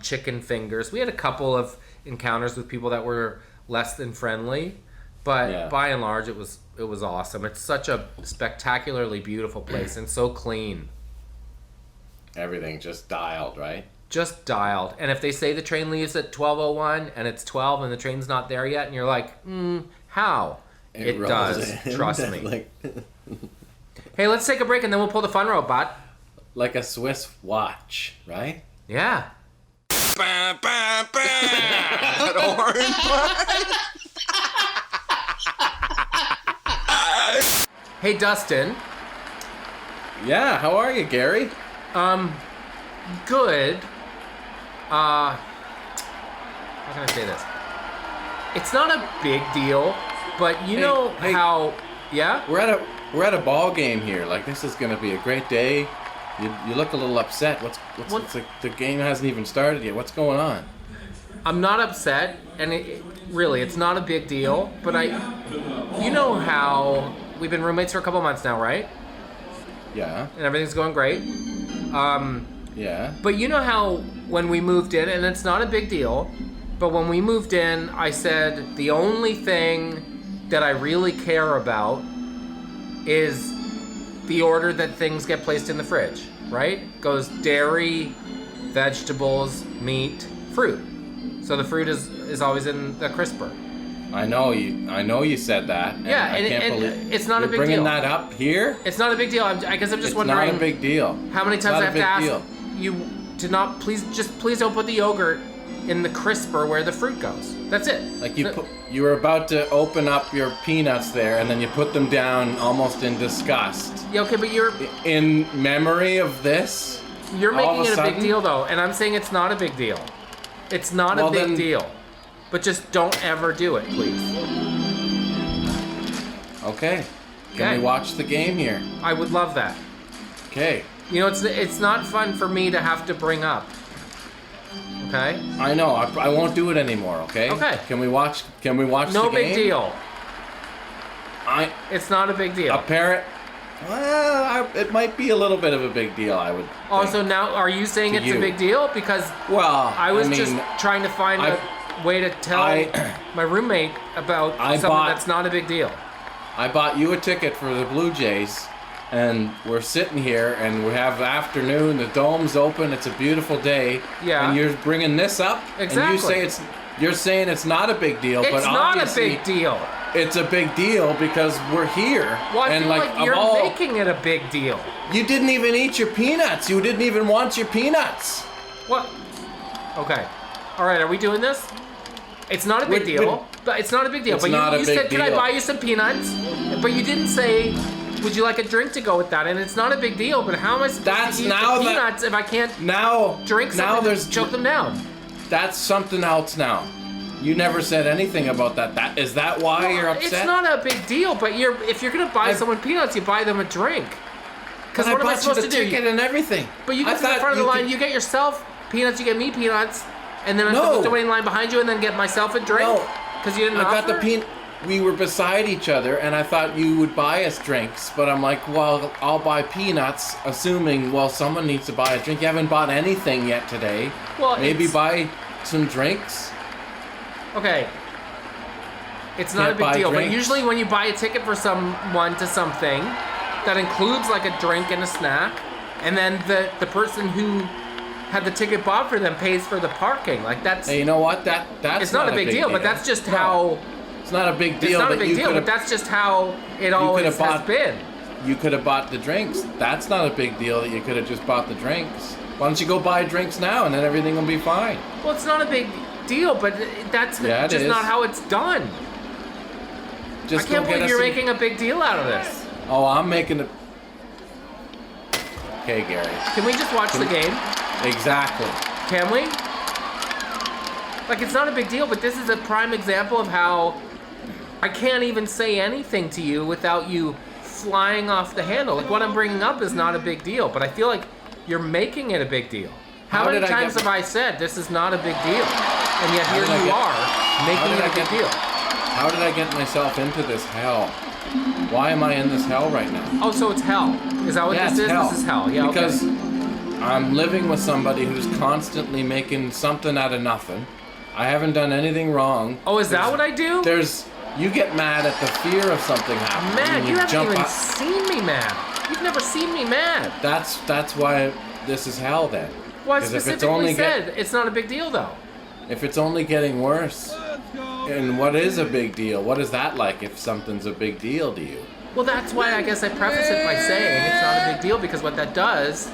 chicken fingers. We had a couple of encounters with people that were less than friendly, but by and large it was awesome. It's such a spectacularly beautiful place and so clean. Everything just dialed, right? Just dialed. And if they say the train leaves at 12:01 and it's 12 and the train's not there yet and you're like, how? It does. Trust me. Hey, let's take a break and then we'll pull the fun rope, bot. Like a Swiss watch, right? Yeah. Hey, Dustin. Yeah, how are you, Gary? Good. How can I say this? It's not a big deal, but you know how... Yeah? We're at a ball game here. Like, this is going to be a great day. You look a little upset. What's the game hasn't even started yet. What's going on? I'm not upset, and it's not a big deal, but you know how we've been roommates for a couple months now, right? Yeah. And everything's going great. Yeah. But you know how when we moved in, and it's not a big deal, but when we moved in, I said the only thing that I really care about is the order that things get placed in the fridge, right? Goes dairy, vegetables, meat, fruit. So the fruit is always in the crisper. I know you said that. And yeah, I can't believe it's not a big deal. Bringing that up here? It's not a big deal. I guess I'm just wondering. It's not a big deal. How many times I have to ask you to not please don't put the yogurt in the crisper where the fruit goes. That's it. Like you were about to open up your peanuts there, and then you put them down almost in disgust. Yeah, okay, but you're in memory of this. You're all of making it a big sudden- deal, though, and I'm saying it's not a big deal. It's not a big deal. But just don't ever do it, please. Okay. Can we watch the game here? I would love that. Okay. You know, it's not fun for me to have to bring up. Okay? I know. I won't do it anymore, okay? Okay. Can we watch the game? No big deal. It's not a big deal. Well, it might be a little bit of a big deal, I would Also, now, are you saying it's a big deal? Because I was just trying to find a way to tell my roommate about something that's not a big deal. I bought you a ticket for the Blue Jays, and we're sitting here, and we have afternoon, the dome's open, it's a beautiful day, and you're bringing this up, Exactly. and you're saying it's not a big deal, but It's not a obviously big deal. it's a big deal because we're here. Well, I and feel like you're making it a big deal. You didn't even eat your peanuts. You didn't even want your peanuts. What? Okay. All right, are we doing this? It's not a big deal. But it's not a big deal. It's But not a you big said, can I deal. buy you some peanuts? But you didn't say, would you like a drink to go with that? And it's not a big deal. But how am I supposed to eat the peanuts if I can't drink something and choke them down? That's something else now. You never said anything about that. Is that why you're upset? It's not a big deal, but if you're gonna buy someone peanuts, you buy them a drink. Because what am I supposed to do? Ticket and everything. But you get to the front of the line, you get yourself peanuts, you get me peanuts, and then I'm supposed to wait in line behind you and then get myself a drink. Because you didn't offer? I got the peanut. We were beside each other, and I thought you would buy us drinks, but I'm like, well, I'll buy peanuts, assuming, well, someone needs to buy a drink. You haven't bought anything yet today. Well, maybe buy some drinks. Okay. It's not a big deal, but usually when you buy a ticket for someone to something, that includes like a drink and a snack, and then the person who had the ticket bought for them pays for the parking. Like that's. Hey, you know what? That's it's not a big deal, but that's just how. It's not a big deal. It's not a big deal, but that's just how it always has been. You could have bought the drinks. That's not a big deal that you could have just bought the drinks. Why don't you go buy drinks now, and then everything will be fine. Well, it's not a big deal, but that's just not how it's done. I can't believe you're making a big deal out of this. Oh, I'm making it. Okay, Gary. Can we just watch the game? Exactly. Can we? Like, it's not a big deal, but this is a prime example of how I can't even say anything to you without you flying off the handle. Like, what I'm bringing up is not a big deal, but I feel like you're making it a big deal. How many times have I said this is not a big deal? And yet here you are making it a big deal. How did I get myself into this hell? Why am I in this hell right now? Oh, so it's hell. Is that what this is? Hell. This is hell. Yeah, because I'm living with somebody who's constantly making something out of nothing. I haven't done anything wrong. Oh, is that what I do? You get mad at the fear of something happening. Mad? You haven't even seen me mad. You've never seen me mad. That's why this is hell then. Well, I specifically said it's not a big deal though. If it's only getting worse, and what is a big deal? What is that like if something's a big deal to you? Well, that's why I guess I preface it by saying it's not a big deal, because what that does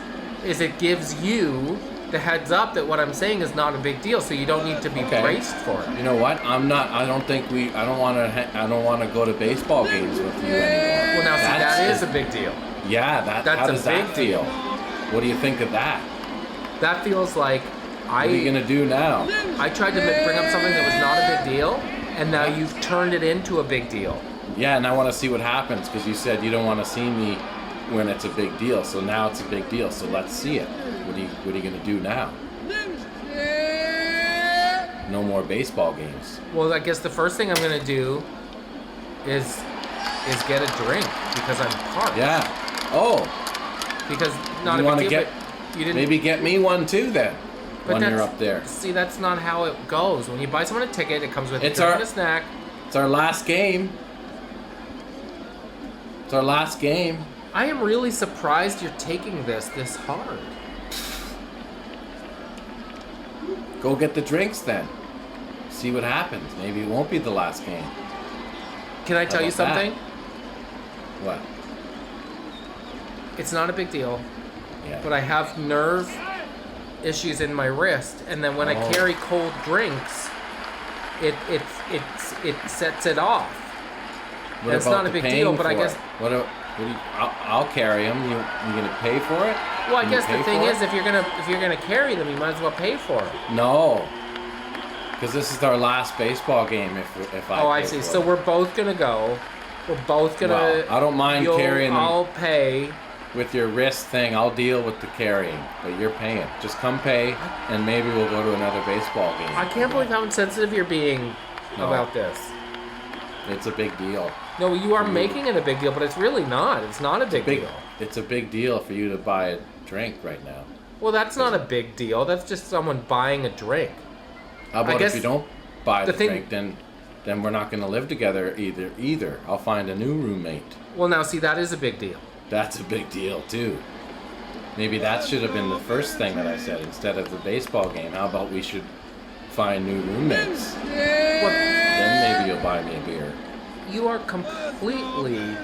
is it gives you the heads up that what I'm saying is not a big deal, so you don't need to be braced for it. You know what? I don't want to go to baseball games with you anymore. Well, now see, that is a big deal. Yeah, how does that feel? What do you think of that? That feels like what are you gonna do now? I tried to bring up something that was not a big deal, and now you've turned it into a big deal. Yeah, and I want to see what happens, because you said you don't want to see me when it's a big deal. So now it's a big deal. So let's see it. What are you gonna do now? No more baseball games. Well, I guess the first thing I'm gonna do is get a drink because I'm parched. Yeah. Oh. Because not a big deal. You didn't. Maybe get me one too then. When you're up there. See, that's not how it goes. When you buy someone a ticket, it comes with a drink and a snack. It's our last game. It's our last game. I am really surprised you're taking this hard. Go get the drinks then. See what happens. Maybe it won't be the last game. Can I tell you something? What? It's not a big deal. Yeah. But I have nerve issues in my wrist, and then when I carry cold drinks, it sets it off. It's not a big deal, but I guess I'll carry them. You gonna pay for it? Well, I guess the thing is, if you're gonna carry them, you might as well pay for it. No, because this is our last baseball game. If I. Oh, I see. So we're both gonna go. We're both gonna. Well, I don't mind carrying them. I'll pay. With your wrist thing, I'll deal with the carrying, but you're paying. Just come pay, and maybe we'll go to another baseball game. I can't believe how insensitive you're being about this. It's a big deal. No, you are making it a big deal, but it's really not. It's not a big deal. It's a big deal for you to buy a drink right now. Well, that's not a big deal. That's just someone buying a drink. How about if you don't buy the drink, then we're not going to live together either. I'll find a new roommate. Well, now, see, that is a big deal. That's a big deal, too. Maybe that should have been the first thing that I said instead of the baseball game. How about we should find new roommates? Then maybe you'll buy me a beer. You are completely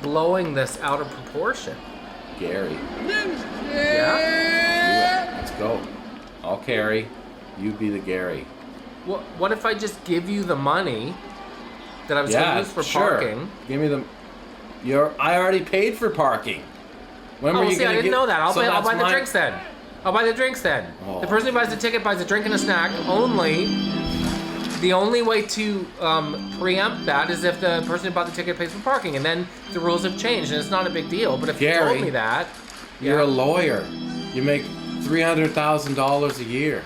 blowing this out of proportion. Gary. Yeah? Let's go. I'll carry. You be the Gary. What if I just give you the money that I was going to use for parking? Give me the... I already paid for parking. When were you I didn't know that. I'll buy the drinks then. I'll buy the drinks then. Oh. The person who buys the ticket buys a drink and a snack only. The only way to preempt that is if the person who bought the ticket pays for parking, and then the rules have changed, and it's not a big deal. But if you told me that... You're a lawyer. You make $300,000 a year.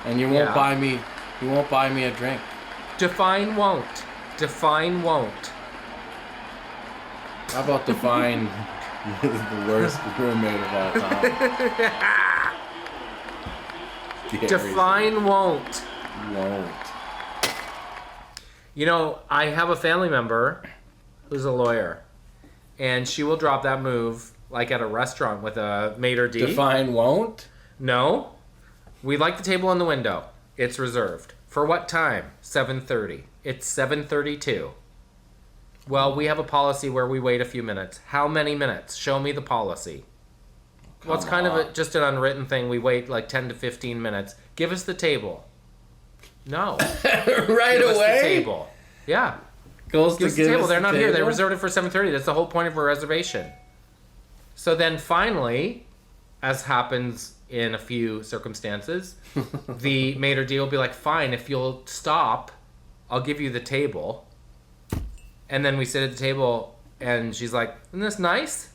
And you won't buy me... You won't buy me a drink. Define won't. Define won't. How about define the worst roommate of all time? Define won't. Won't. You know, I have a family member who's a lawyer, and she will drop that move like at a restaurant with a maitre d'. Define won't? No. We like the table in the window. It's reserved. For what time? 7:30. It's 7:32. Well, we have a policy where we wait a few minutes. How many minutes? Show me the policy. Well, it's kind of just an unwritten thing. We wait like 10 to 15 minutes. Give us the table. No. Right Give away? us the table. Yeah. Give us the table. They're not here. They reserved it for 7:30. That's the whole point of a reservation. So then finally, as happens in a few circumstances, the maitre d' will be like, fine, if you'll stop, I'll give you the table. And then we sit at the table, and she's like, isn't this nice?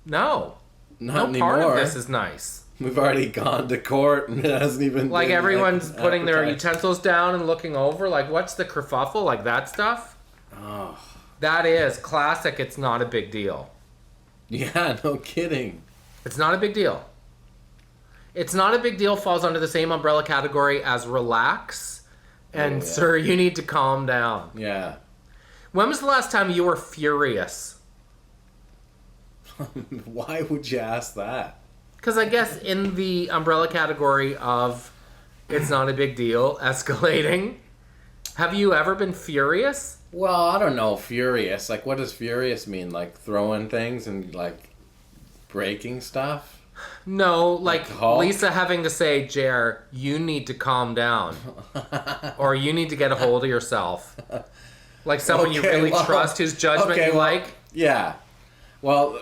No. Not no part anymore. of this is nice. We've already gone to court, and it hasn't even like been, everyone's putting their utensils down and looking over, like, what's the kerfuffle? Like that stuff? Oh. That is classic. It's not a big deal. Yeah, no kidding. It's not a big deal. It's not a big deal falls under the same umbrella category as relax and sir, you need to calm down. Yeah. When was the last time you were furious? Why would you ask that? Because I guess in the umbrella category of it's not a big deal, escalating, have you ever been furious? Well, I don't know, furious. Like, what does furious mean? Like throwing things and like breaking stuff? No, like Lisa having to say, Jer, you need to calm down. Or you need to get a hold of yourself. Like someone you really trust, whose judgment you like. Yeah. Well,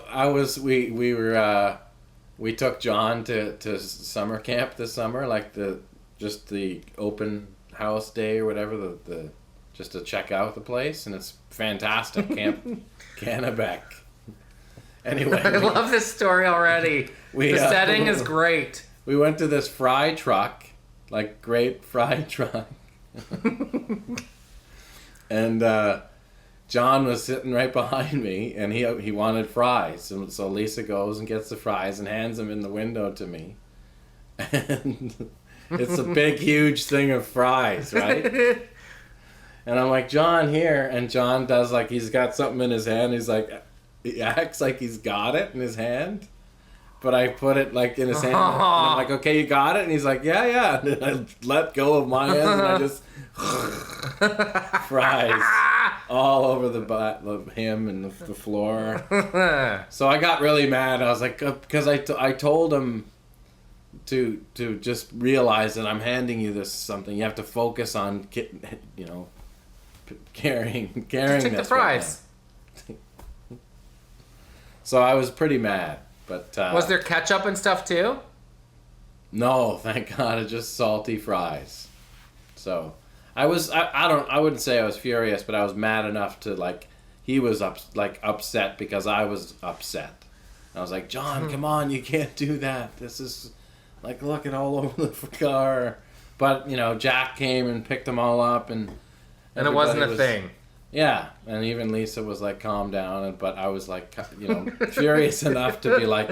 we took John to summer camp this summer, like the open house day or whatever, just to check out the place, and it's fantastic. Camp Kennebec. Anyway, I love this story already. The setting is great. We went to this fry truck, like great fry truck. And John was sitting right behind me, and he wanted fries. And so Lisa goes and gets the fries and hands them in the window to me. And it's a big, huge thing of fries, right? And I'm like, John, here. And John does like he's got something in his hand. He's like, he acts like he's got it in his hand. But I put it like in his hand. And I'm like, okay, you got it? And he's like, yeah. And then I let go of my hand and I just fries all over the butt of him and the floor. So I got really mad. I was like, because I told him to just realize that I'm handing you this something. You have to focus on, carrying take this. The fries. So I was pretty mad. But was there ketchup and stuff too? No, thank God, it's just salty fries. So I wouldn't say I was furious, but I was mad enough to like, he was upset because I was upset. I was like, John, come on, you can't do that. This is like looking all over the car. But, Jack came and picked them all up and it wasn't a thing. Yeah, and even Lisa was like, calm down, but I was like, furious enough to be like,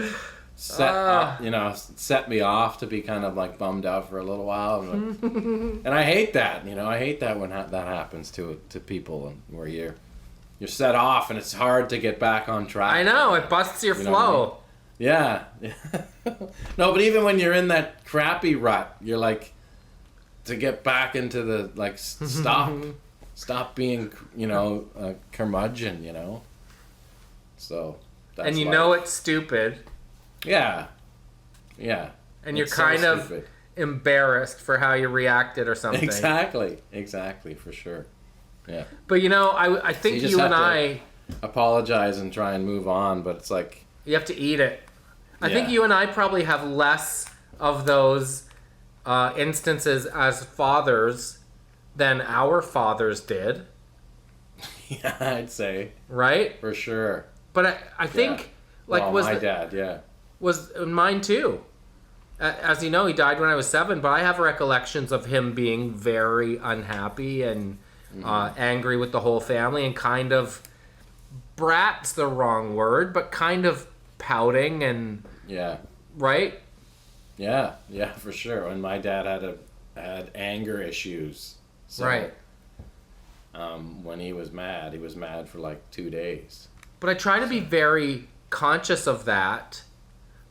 set me off to be kind of like bummed out for a little while. And I hate that, I hate that when that happens to people and where you're set off and it's hard to get back on track. I know, it busts your flow. Yeah. No, but even when you're in that crappy rut, you're like, to get back into the, like, stop being, a curmudgeon, So, that's and it's stupid. Yeah. Yeah. And you're kind of embarrassed for how you reacted or something. Exactly, for sure. Yeah. But, I think so you and I apologize and try and move on, but it's like... You have to eat it. I think you and I probably have less of those instances as fathers than our fathers did. Yeah, I'd say. Right? For sure. But I think, my dad, yeah. Was mine too. As you know, he died when I was 7, but I have recollections of him being very unhappy and angry with the whole family and kind of, brat's the wrong word, but kind of pouting and... Yeah. Right? Yeah, for sure. And my dad had anger issues. So, right. When he was mad for like 2 days. But I try to be very conscious of that.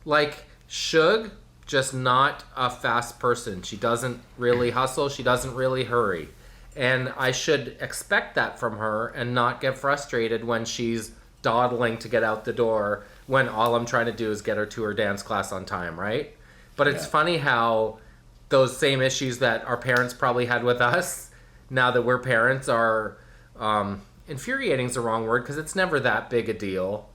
Like, Shug, just not a fast person. She doesn't really hustle. She doesn't really hurry. And I should expect that from her and not get frustrated when she's dawdling to get out the door when all I'm trying to do is get her to her dance class on time, right? But it's funny how those same issues that our parents probably had with us, now that we're parents, are infuriating is the wrong word because it's never that big a deal.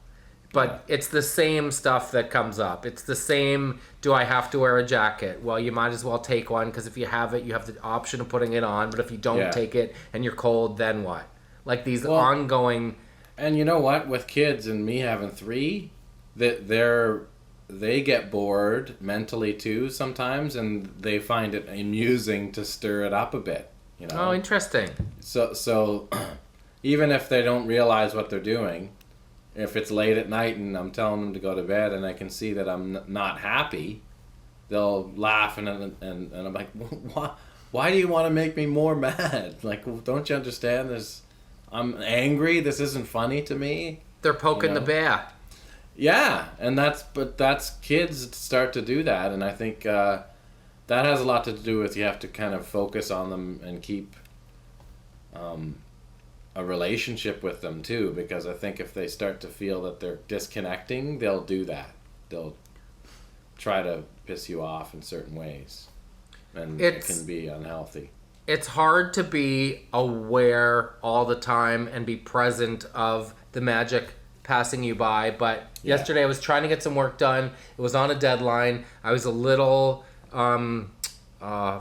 But it's the same stuff that comes up. It's the same, do I have to wear a jacket? Well, you might as well take one because if you have it, you have the option of putting it on. But if you don't take it and you're cold, then what? Like these ongoing... And you know what? With kids and me having 3, they get bored mentally too sometimes, and they find it amusing to stir it up a bit. Oh, interesting. So even if they don't realize what they're doing, if it's late at night and I'm telling them to go to bed and I can see that I'm not happy, they'll laugh and I'm like, why do you want to make me more mad? Like, don't you understand this? I'm angry. This isn't funny to me. They're poking the bear. Yeah, and that's kids start to do that, and I think that has a lot to do with you have to kind of focus on them and keep a relationship with them too, because I think if they start to feel that they're disconnecting, they'll do that. They'll try to piss you off in certain ways, and it can be unhealthy. It's hard to be aware all the time and be present of the magic passing you by, but yesterday I was trying to get some work done. It was on a deadline. I was a little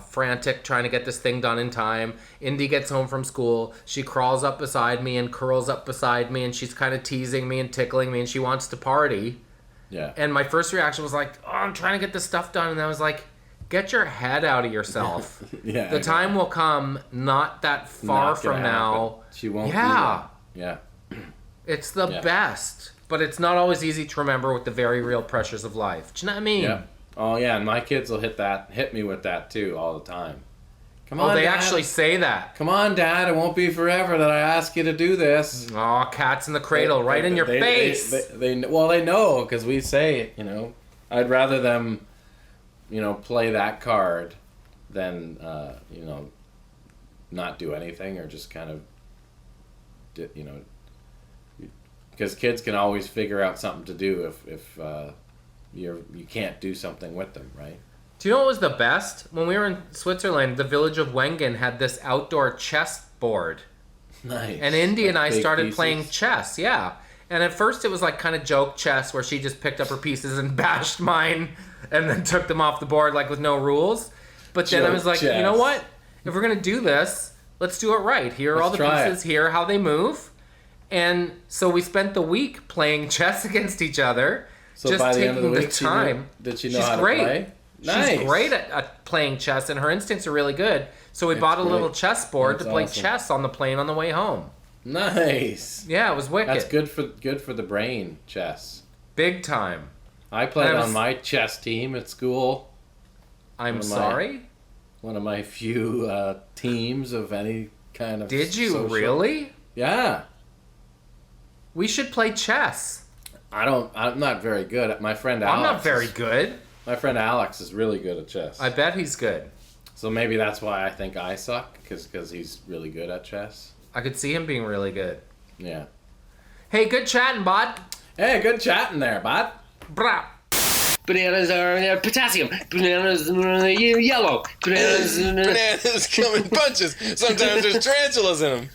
frantic trying to get this thing done in time. Indy gets home from school. She crawls up beside me and curls up beside me, and she's kind of teasing me and tickling me, and she wants to party. Yeah. And my first reaction was like, oh, I'm trying to get this stuff done. And I was like, get your head out of yourself. Yeah. The time will come not that far from now. Happen. She won't do that. Yeah. It's the best. But it's not always easy to remember with the very real pressures of life. Do you know what I mean? Yeah. Oh, yeah, and my kids will hit me with that, too, all the time. Come on, they Dad. actually say that. Come on, Dad, it won't be forever that I ask you to do this. Oh, cats in the cradle, right in your face. They know, because we say it, I'd rather them, play that card than, not do anything or just kind of, because kids can always figure out something to do if you can't do something with them, right? Do you know what was the best? When we were in Switzerland, the village of Wengen had this outdoor chess board. Nice. And Indy and I started pieces. playing chess, yeah. And at first it was like kind of joke chess where she just picked up her pieces and bashed mine and then took them off the board like with no rules. But then I was like, chess. you know what? If we're going to do this, let's do it right. Here are all the pieces. Here are how they move. And so we spent the week playing chess against each other. So just by the taking end of the week, time. did she know how to play? Nice. She's great at playing chess, and her instincts are really good. So we bought a little chess board to play chess on the plane on the way home. Nice. Yeah, it was wicked. That's good for the brain, chess. Big time. I played on my chess team at school. I'm sorry? One of my few teams of any kind of Did you social. really? Yeah. We should play chess. I'm not very good at my friend Alex. I'm not very good. My friend Alex is really good at chess. I bet he's good. So maybe that's why I think I suck, because he's really good at chess. I could see him being really good. Yeah. Hey, good chatting, bud. Hey, good chatting there, bud. Brah. Bananas are potassium. Bananas are yellow. Bananas come in bunches. Sometimes there's tarantulas in them.